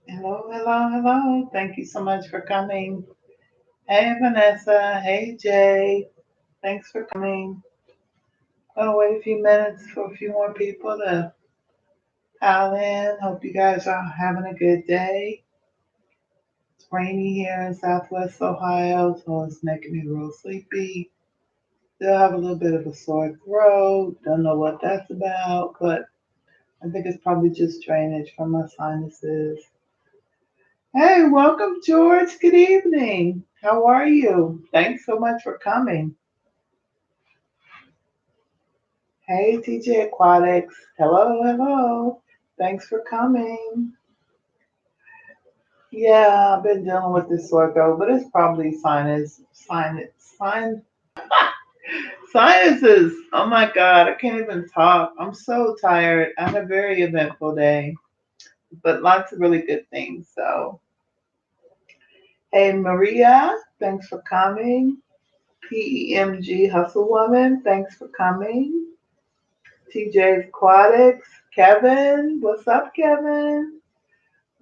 Hello, hello, hello. Thank you so much for coming. Hey, Vanessa. Hey, Jay. Thanks for coming. Gonna wait a few minutes for a few more people to pile in. Hope you guys are having a good day. It's rainy here in Southwest Ohio, so it's making me real sleepy. Still have a little bit of a sore throat. Don't know what that's about, but I think it's probably just drainage from my sinuses. Hey, welcome, George. Good evening. How are you? Thanks so much for coming. Hey, TJ Aquatics. Hello, hello. Thanks for coming. Yeah, I've been dealing with this sore throat, but it's probably sinuses. Oh my God, I can't even talk. I'm so tired. I had a very eventful day, but lots of really good things. So, hey, Maria, thanks for coming. PEMG Hustle Woman, thanks for coming. TJ's Aquatics, Kevin, what's up, Kevin?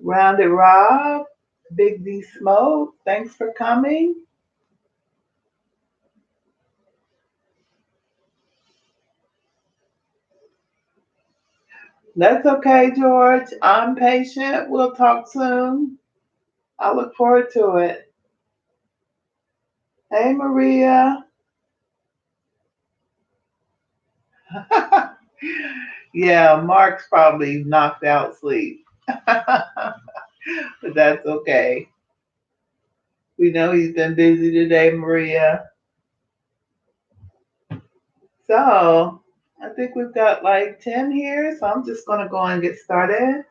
Rounded Rob, Big D Smoke, thanks for coming. That's okay, George. I'm patient. We'll talk soon. I look forward to it. Hey, Maria. Yeah, Mark's probably knocked out sleep. But that's okay. We know he's been busy today, Maria. So I think we've got like 10 here. So I'm just going to go and get started.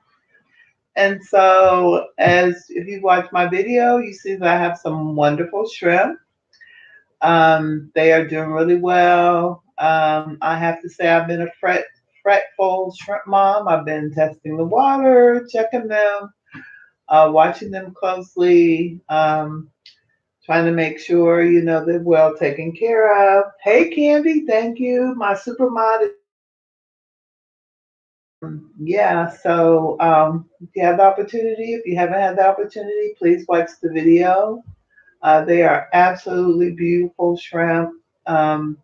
And so, as if you watch my video, you see that I have some wonderful shrimp. They are doing really well. I have to say, I've been a fretful shrimp mom. I've been testing the water, checking them, watching them closely, trying to make sure they're well taken care of. Hey, Candy, thank you. My super mod. Yeah, so if you have the opportunity, if you haven't had the opportunity, please watch the video. They are absolutely beautiful shrimp. Um,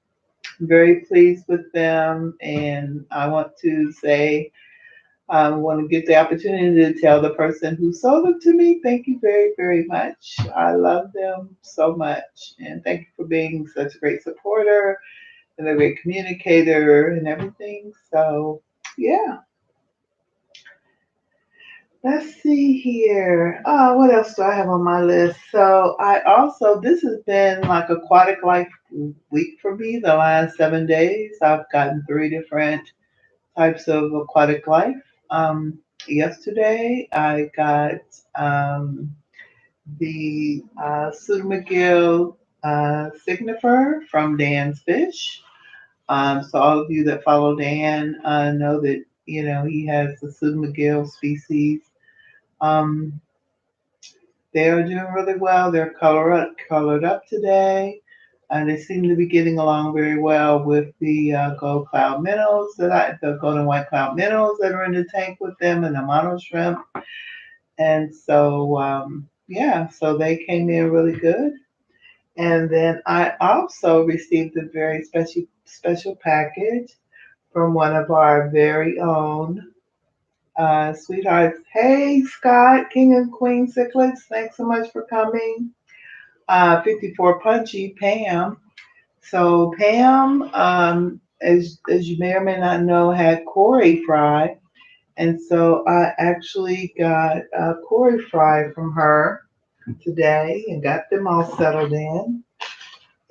very pleased with them, and I want to say, I want to get the opportunity to tell the person who sold them to me, thank you very, very much. I love them so much, and thank you for being such a great supporter and a great communicator and everything. So, yeah. Let's see here. What else do I have on my list? So I also, this has been like aquatic life week for me the last 7 days. I've gotten three different types of aquatic life. Yesterday I got the Pseudomagil signifer from Dan's Fish. So all of you that follow Dan know that he has the Pseudomagil species. Um, They are doing really well. They're colored up today. And they seem to be getting along very well with the gold cloud minnows the golden white cloud minnows that are in the tank with them and the mono shrimp. And so, yeah, so they came in really good. And then I also received a very special package from one of our very own sweethearts. Hey, Scott, King and Queen Cichlids, thanks so much for coming. 54 Punchy, Pam. So Pam, as you may or may not know, had Cory fry, and so I actually got Cory fry from her today and got them all settled in.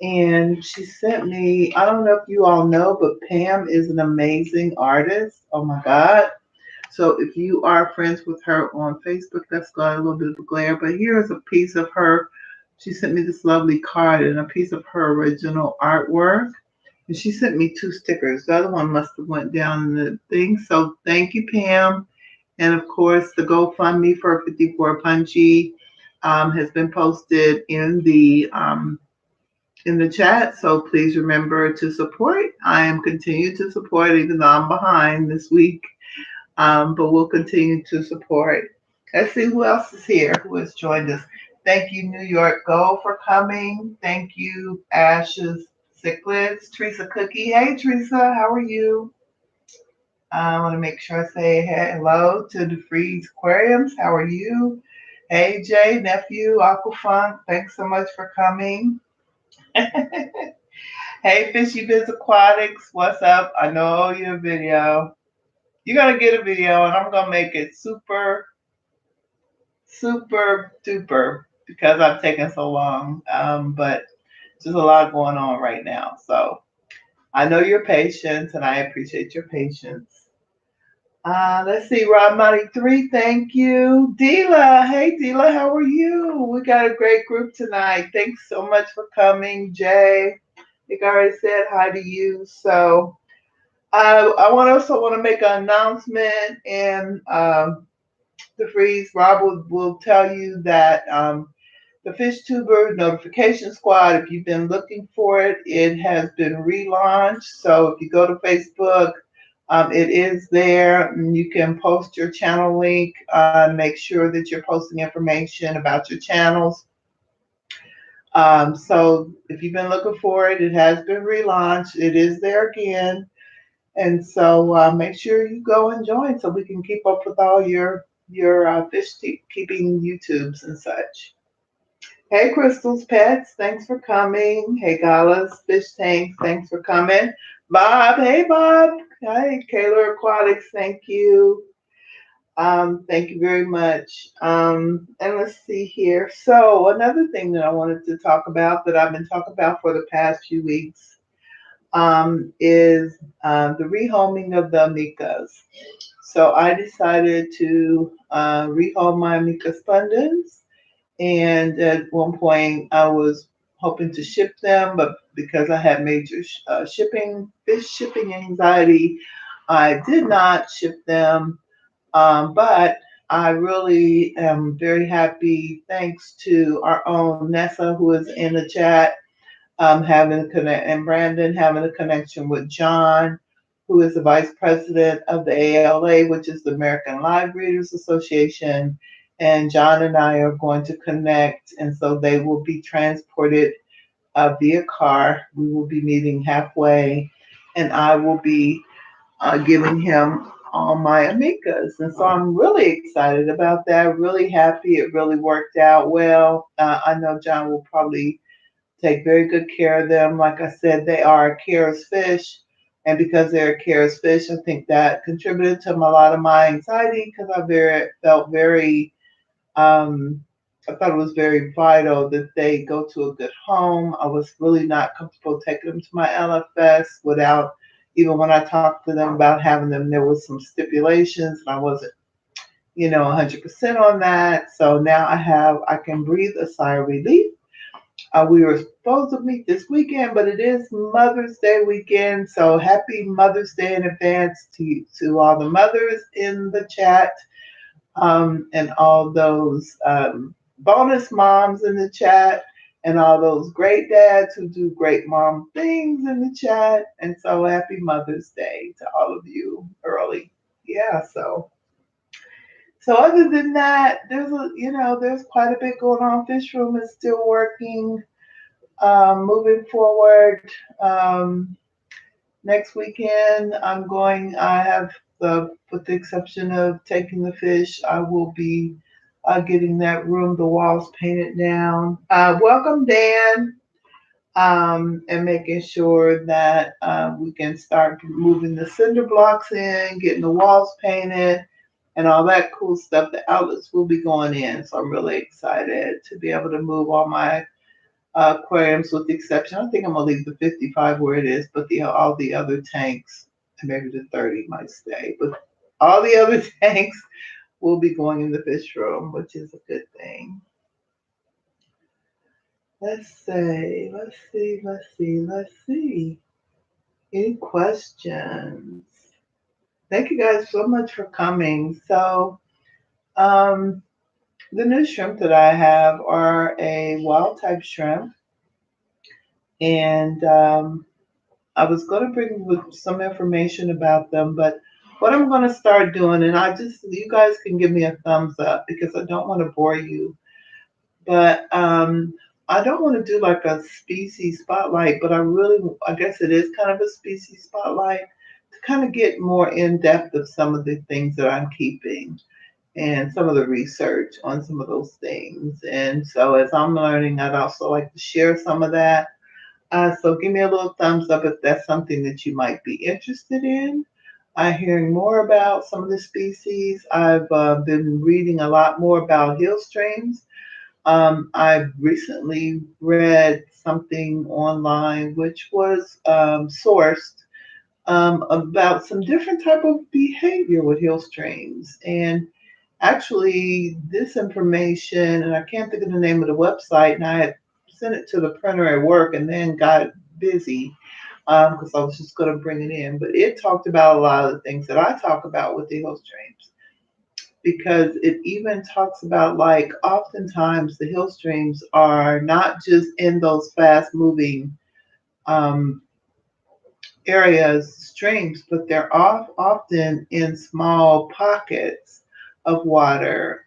And she sent me, I don't know if you all know, but Pam is an amazing artist. Oh my God. So if you are friends with her on Facebook, that's got a little bit of a glare. But here's a piece of her. She sent me this lovely card and a piece of her original artwork. And she sent me two stickers. The other one must have went down in the thing. So thank you, Pam. And of course, the GoFundMe for 54 Punchy has been posted in the chat. So please remember to support. I am continuing to support, even though I'm behind this week, but we'll continue to support. Let's see who else is here who has joined us. Thank you, New York Go, for coming. Thank you, Ashes Cichlids, Teresa Cookie. Hey, Teresa, how are you? I want to make sure I say hello to the Freeze Aquariums. How are you? Hey, Jay, nephew, Aquafunk. Thanks so much for coming. Hey, Fishy Biz Aquatics. What's up? I know your video. You're going to get a video, and I'm going to make it super, super duper because I've taken so long. But there's a lot going on right now. So I know your patience, and I appreciate your patience. Let's see, Rob Money 3, thank you. Dila, hey Dila, how are you? We got a great group tonight. Thanks so much for coming, Jay. I think I already said hi to you. So I also want to make an announcement, and the freeze. Rob will tell you that the Fish Tuber Notification Squad, if you've been looking for it, it has been relaunched. So if you go to Facebook, it is there. And you can post your channel link. Make sure that you're posting information about your channels. So if you've been looking for it, it has been relaunched. It is there again. And so make sure you go and join so we can keep up with all your keeping YouTubes and such. Hey, Crystal's Pets, thanks for coming. Hey, Gala's Fish Tanks, thanks for coming. Bob, hey, Bob. Hey, Kaler Aquatics, thank you. Thank you very much. And let's see here. So, another thing that I wanted to talk about that I've been talking about for the past few weeks is the rehoming of the amicas. So, I decided to rehome my Amica spundens, and at one point, I was hoping to ship them, but because I had major fish shipping anxiety, I did not ship them. But I really am very happy, thanks to our own Nessa, who is in the chat, having a connect, and Brandon having a connection with John, who is the vice president of the ALA, which is the American Live Readers Association. And John and I are going to connect, and so they will be transported via car. We will be meeting halfway, and I will be giving him all my amicas. And so I'm really excited about that, really happy. It really worked out well. I know John will probably take very good care of them. Like I said, they are a Kara's fish. And because they're a Kara's fish, I think that contributed to a lot of my anxiety because felt very, I thought it was very vital that they go to a good home. I was really not comfortable taking them to my LFS without, even when I talked to them about having them, there was some stipulations and I wasn't, 100% on that. So now I can breathe a sigh of relief. We were supposed to meet this weekend, but it is Mother's Day weekend. So happy Mother's Day in advance to all the mothers in the chat, and all those bonus moms in the chat, and all those great dads who do great mom things in the chat. And so happy Mother's Day to all of you early. Yeah, so other than that, there's quite a bit going on. Fishroom is still working. Moving forward, next weekend I have with the exception of taking the fish, I will be getting that room, the walls painted down. Welcome, Dan. And making sure that we can start moving the cinder blocks in, getting the walls painted, and all that cool stuff. The outlets will be going in, so I'm really excited to be able to move all my aquariums, with the exception, I think I'm gonna leave the 55 where it is, but all the other tanks, and maybe the 30 might stay, but all the other tanks will be going in the fish room, which is a good thing. Let's see. Any questions? Thank you guys so much for coming. So, the new shrimp that I have are a wild type shrimp, and I was going to bring with some information about them, but what I'm going to start doing, and you guys can give me a thumbs up because I don't want to bore you, but I don't want to do like a species spotlight, but I guess it is kind of a species spotlight to kind of get more in depth of some of the things that I'm keeping and some of the research on some of those things. And so as I'm learning, I'd also like to share some of that. So give me a little thumbs up if that's something that you might be interested in. Hearing more about some of the species. I've been reading a lot more about hill streams. I've recently read something online which was sourced about some different type of behavior with hill streams. And actually, this information, and I can't think of the name of the website, and I had sent it to the printer at work and then got busy because I was just going to bring it in. But it talked about a lot of the things that I talk about with the hill streams because it even talks about like oftentimes the hill streams are not just in those fast moving um, areas, streams, but they're often in small pockets of water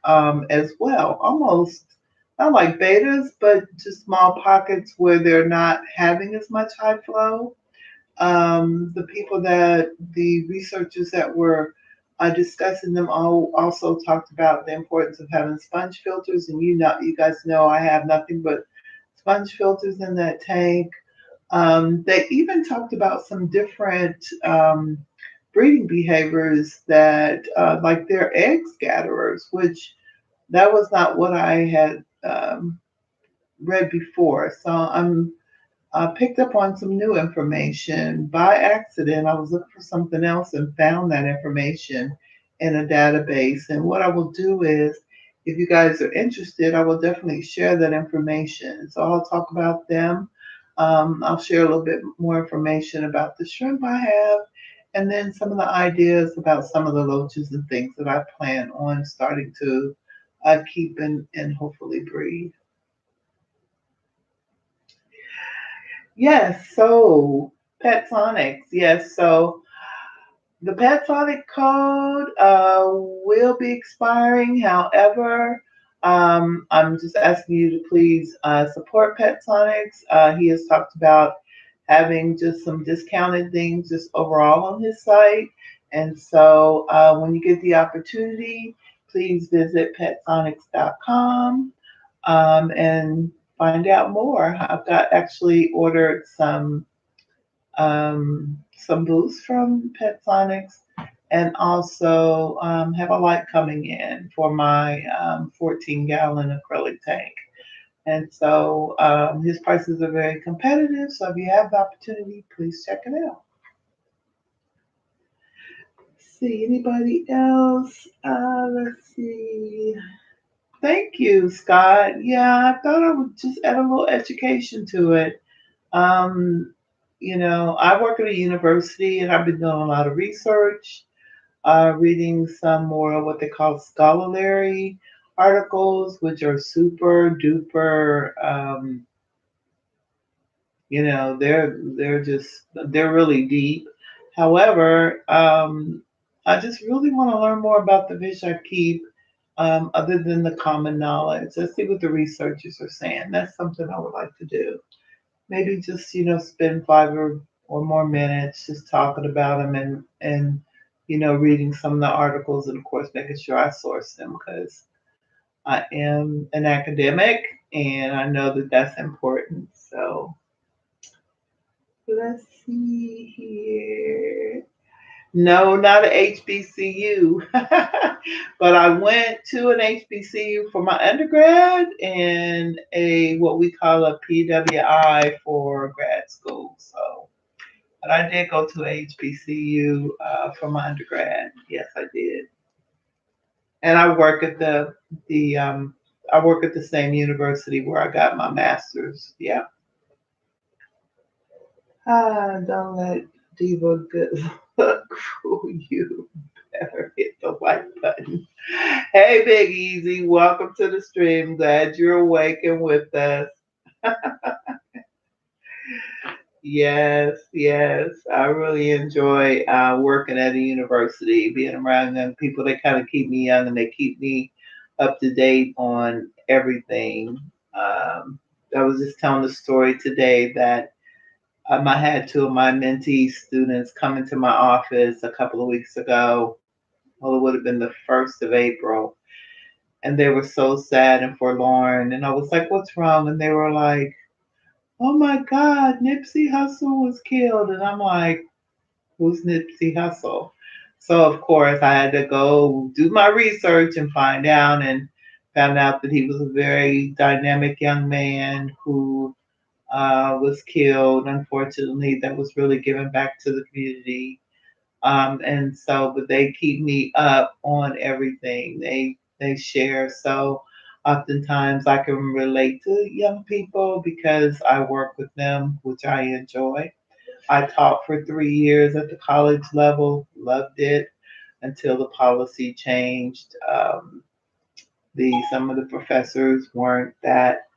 as well, almost not like betas, but just small pockets where they're not having as much high flow. The researchers that were discussing them all also talked about the importance of having sponge filters, and you guys know I have nothing but sponge filters in that tank. They even talked about some different breeding behaviors that, like they're egg scatterers, which that was not what I had read before. So I picked up on some new information by accident. I was looking for something else and found that information in a database. And what I will do is, if you guys are interested, I will definitely share that information. So I'll talk about them. I'll share a little bit more information about the shrimp I have, and then some of the ideas about some of the loaches and things that I plan on starting to keep and hopefully breed. Yes, so Pet Sonics. Yes, so the Pet Sonic code will be expiring. However, I'm just asking you to please support Pet Sonics. He has talked about having just some discounted things just overall on his site. And so when you get the opportunity, please visit petsonics.com and find out more. I've got actually ordered some booths from Pet Sonics and also have a light coming in for my 14-gallon acrylic tank. And so his prices are very competitive. So if you have the opportunity, please check it out. See anybody else? Let's see. Thank you, Scott. Yeah, I thought I would just add a little education to it. Um, I work at a university and I've been doing a lot of research, reading some more of what they call scholarly articles, which are super duper, they're really deep. However, I just really want to learn more about the fish I keep, other than the common knowledge. Let's see what the researchers are saying. That's something I would like to do. Maybe just spend five or more minutes just talking about them and reading some of the articles and of course making sure I source them because I am an academic and I know that that's important. So let's see here. No, not a HBCU, but I went to an HBCU for my undergrad and a what we call a PWI for grad school. So, but I did go to HBCU for my undergrad. Yes, I did, and the I work at the same university where I got my master's. Yeah. Don't let Diva good luck fool you. Better hit the like button. Hey, Big Easy, welcome to the stream. Glad you're awake and with us. Yes, yes. I really enjoy working at a university, being around young people. They kind of keep me young and they keep me up to date on everything. Um, I was just telling the story today that I had two of my mentee students come into my office a couple of weeks ago. Well, it would have been the 1st of April. And they were so sad and forlorn. And I was like, what's wrong? And they were like, oh my God, Nipsey Hussle was killed. And I'm like, who's Nipsey Hussle? So, of course, I had to go do my research and find out, and found out that he was a very dynamic young man who was killed, unfortunately, that was really given back to the community. And so, but they keep me up on everything. They share. So oftentimes I can relate to young people because I work with them, which I enjoy. I taught for 3 years at the college level, loved it until the policy changed. The some of the professors weren't that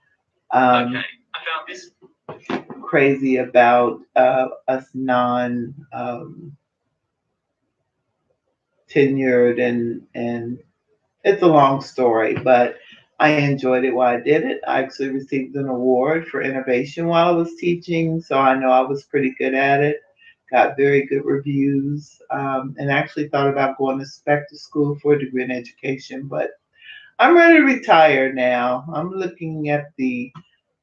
crazy about us non tenured and it's a long story, but I enjoyed it while I did it. I actually received an award for innovation while I was teaching, so I know I was pretty good at it. Got very good reviews, and actually thought about going back to school for a degree in education, but I'm ready to retire now. I'm looking at the,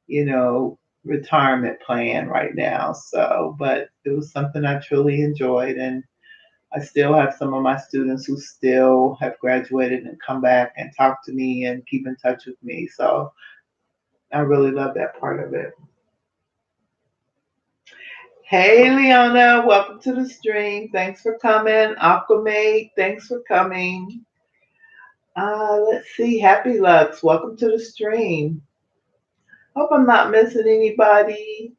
you know, retirement plan right now. So, but it was something I truly enjoyed, and I still have some of my students who still have graduated and come back and talk to me and keep in touch with me. So I really love that part of it. Hey, Leona, welcome to the stream. Thanks for coming. Aquamate, thanks for coming. Let's see. Happy Lux, welcome to the stream. Hope I'm not missing anybody.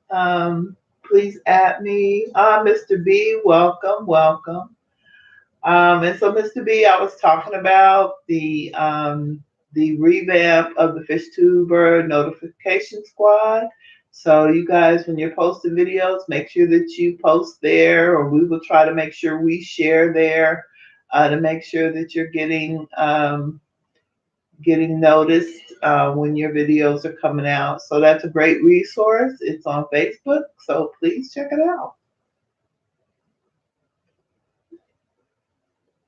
Please add me. Mr. B, welcome, welcome. And so, Mr. B, I was talking about the revamp of the FishTuber notification squad. So, you guys, when you're posting videos, make sure that you post there, or we will try to make sure we share there to make sure that you're getting noticed when your videos are coming out. So that's a great resource. It's on Facebook, so please check it out.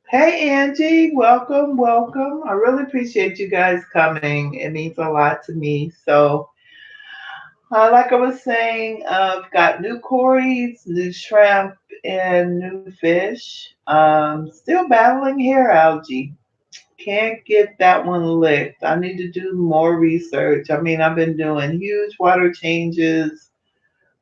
Hey Angie, welcome, welcome. I really appreciate you guys coming. It means a lot to me. So, like I was saying, I've got new cories, new shrimp, and new fish. Still battling hair algae. Can't get that one licked. I need to do more research. I mean, I've been doing huge water changes,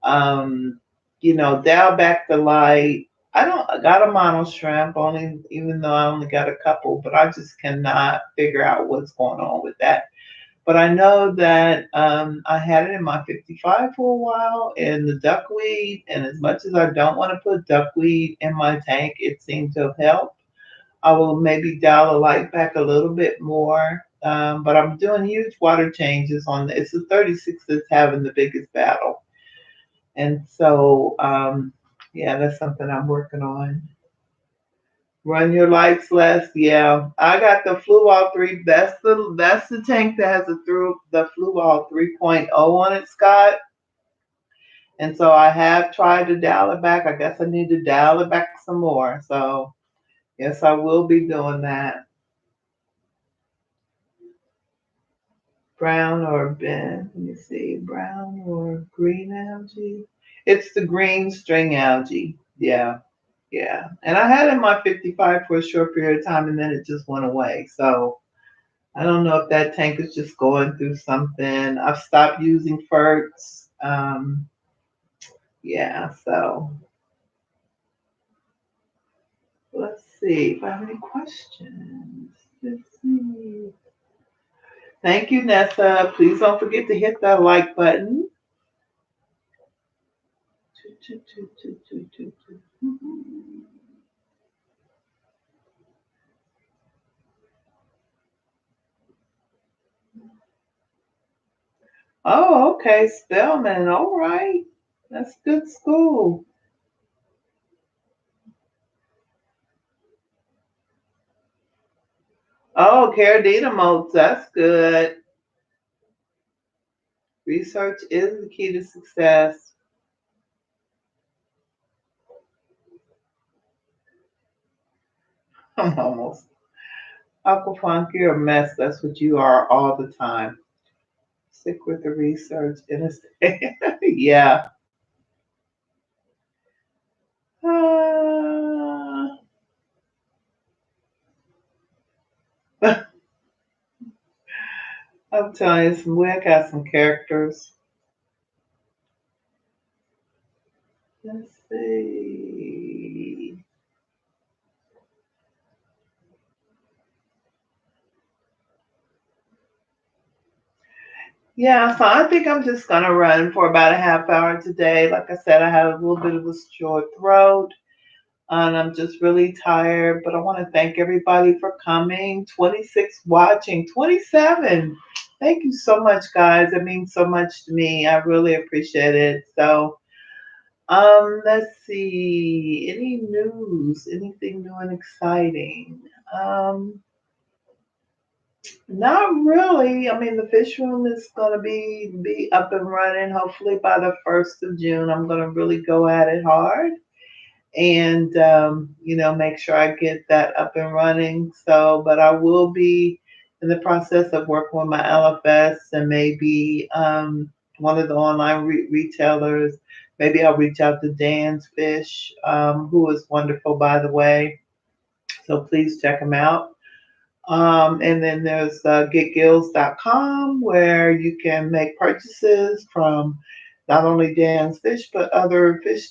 um, dial back the light. I got a mono shrimp only, even though I only got a couple, but I just cannot figure out what's going on with that. But I know that I had it in my 55 for a while and the duckweed, and as much as I don't want to put duckweed in my tank, it seemed to have helped. I will maybe dial the light back a little bit more. But I'm doing huge water changes on it's the 36 that's having the biggest battle. And so, yeah, that's something I'm working on. Run your lights less. Yeah, I got the Fluval 3. That's the tank that has the Fluval 3.0 on it, Scott. And so I have tried to dial it back. I guess I need to dial it back some more. So yes, I will be doing that. Brown or Ben? Let me see. Brown or green algae? It's the green string algae. Yeah. Yeah. And I had it in my 55 for a short period of time and then it just went away. So I don't know if that tank is just going through something. I've stopped using ferts. Yeah. So let's see if I have any questions. Let's see. Thank you, Nessa. Please don't forget to hit that like button. Oh, okay, Spellman. All right. That's good school. Oh, Caradina moats. That's good. Research is the key to success. I'm almost. Aquafunk, you're a mess. That's what you are all the time. Stick with the research. Yeah. Uh, I'm telling you, we got some characters. Let's see. Yeah, so I think I'm just gonna run for about a half hour today. Like I said, I had a little bit of a sore throat, and I'm just really tired. But I want to thank everybody for coming. 26 watching, 27. Thank you so much, guys. It means so much to me. I really appreciate it. So, let's see. Any news? Anything new and exciting? Um, Not really. I mean, the fish room is going to be up and running. Hopefully by the 1st of June, I'm going to really go at it hard and make sure I get that up and running. So, but I will be in the process of working with my LFS and maybe one of the online retailers. Maybe I'll reach out to Dan's Fish, who is wonderful, by the way. So please check him out. And then there's getgills.com where you can make purchases from not only Dan's Fish, but other fish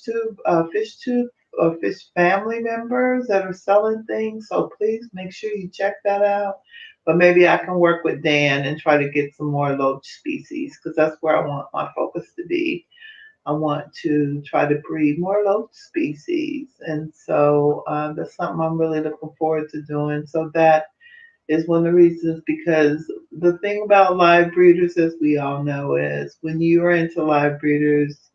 family members that are selling things. So please make sure you check that out. But maybe I can work with Dan and try to get some more loach species because that's where I want my focus to be. I want to try to breed more loach species. And so that's something I'm really looking forward to doing. So that is one of the reasons because the thing about live breeders, as we all know, is when you are into live breeders,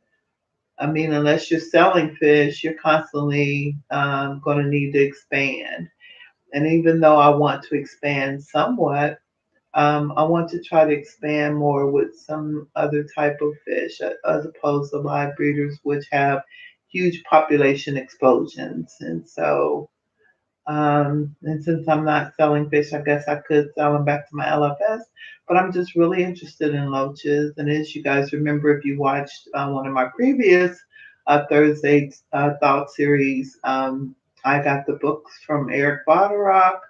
I mean, unless you're selling fish, you're constantly going to need to expand. And even though I want to expand somewhat, I want to try to expand more with some other type of fish as opposed to live breeders, which have huge population explosions. And so and since I'm not selling fish, I guess I could sell them back to my LFS. But I'm just really interested in loaches. And as you guys remember, if you watched one of my previous Thursday Thought series, I got the books from Eric Boderock,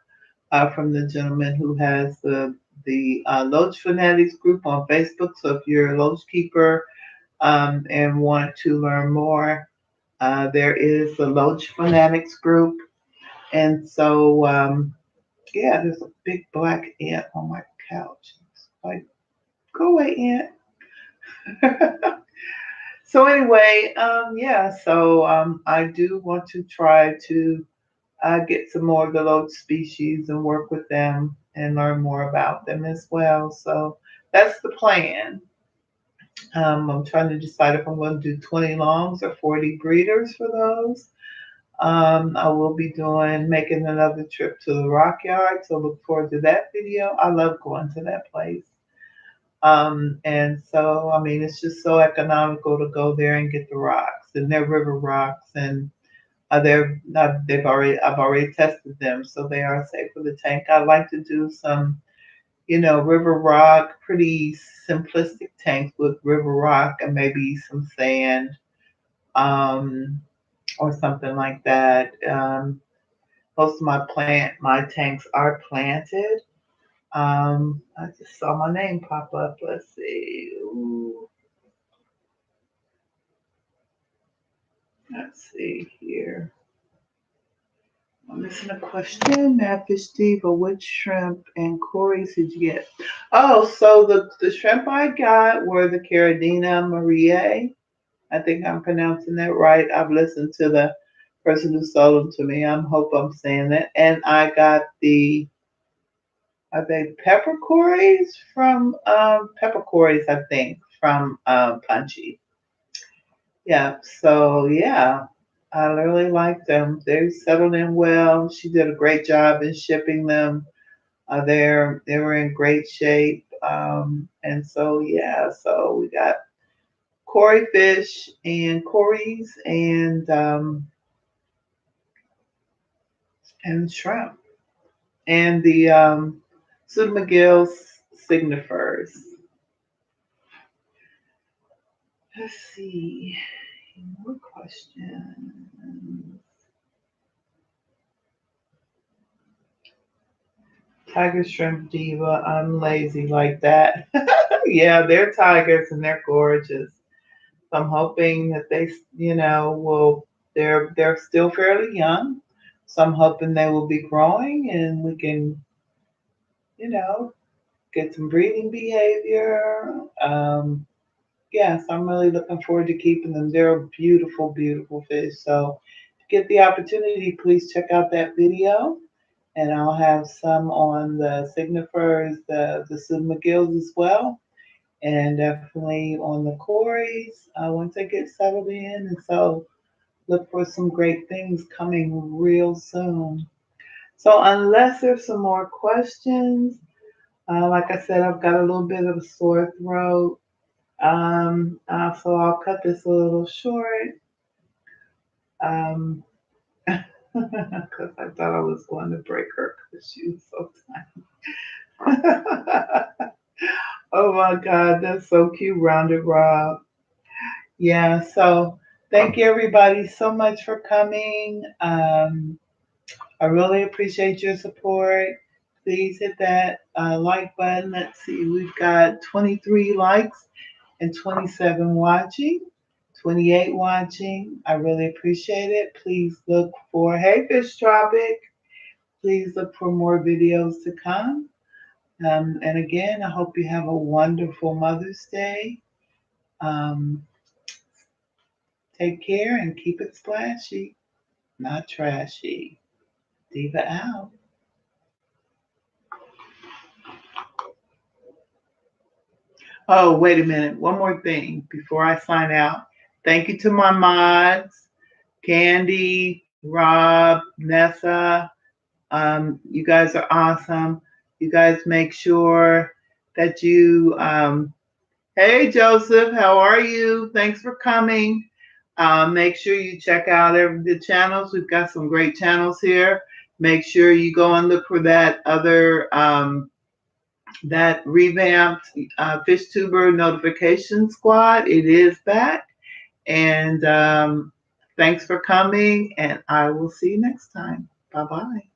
from the gentleman who has the Loach Fanatics group on Facebook. So if you're a Loach keeper and want to learn more, there is the Loach Fanatics group. And so, yeah, there's a big black ant on my couch. It's like, go away, ant. So anyway, yeah, so I do want to try to get some more of the loach species and work with them and learn more about them as well. So that's the plan. I'm trying to decide if I'm going to do 20 longs or 40 breeders for those. I will be making another trip to the Rock Yard, so look forward to that video. I love going to that place. And so, I mean, it's just so economical to go there and get the rocks, and they're river rocks, and I've already tested them, so they are safe for the tank. I'd like to do some, river rock, pretty simplistic tanks with river rock and maybe some sand, um, or something like that. Most of my tanks are planted. I just saw my name pop up. Let's see. Ooh, let's see here. I'm missing a question. Matfish Diva, which shrimp and Corey's did you get? Oh, so the shrimp I got were the Caradina Marie. I think I'm pronouncing that right. I've listened to the person who sold them to me. I hope I'm saying that. And I got are they peppercorns from peppercorns? I think from Punchy. Yeah. So yeah, I really like them. They settled in well. She did a great job in shipping them. They were in great shape. And so yeah, so we got Cory fish and Corey's and shrimp and the Sue McGill's signifers. Let's see. More questions. Tiger Shrimp Diva, I'm lazy like that. Yeah, they're tigers and they're gorgeous. I'm hoping that they, will. They're still fairly young, so I'm hoping they will be growing and we can, you know, get some breeding behavior. Yes, I'm really looking forward to keeping them. They're a beautiful, beautiful fish. So, if you get the opportunity, please check out that video, and I'll have some on the signifers, the Sue McGills as well, and definitely on the Corys once they get settled in. And so look for some great things coming real soon. So unless there's some more questions, like I said, I've got a little bit of a sore throat. So I'll cut this a little short um, because I thought I was going to break her because she was so tiny. Oh my God, that's so cute, Rounded Rob. Yeah, so thank you everybody so much for coming. I really appreciate your support. Please hit that like button. Let's see, we've got 23 likes and 27 watching, 28 watching. I really appreciate it. Please look for, hey Fish Tropic, please look for more videos to come. And again, I hope you have a wonderful Mother's Day. Um, Take care and keep it splashy, not trashy. Diva out. Oh, wait a minute. One more thing before I sign out. Thank you to my mods, Candy, Rob, Nessa. You guys are awesome. You guys make sure that hey Joseph, how are you? Thanks for coming. Make sure you check out the channels. We've got some great channels here. Make sure you go and look for that revamped FishTuber notification squad. It is back. And thanks for coming. And I will see you next time. Bye bye.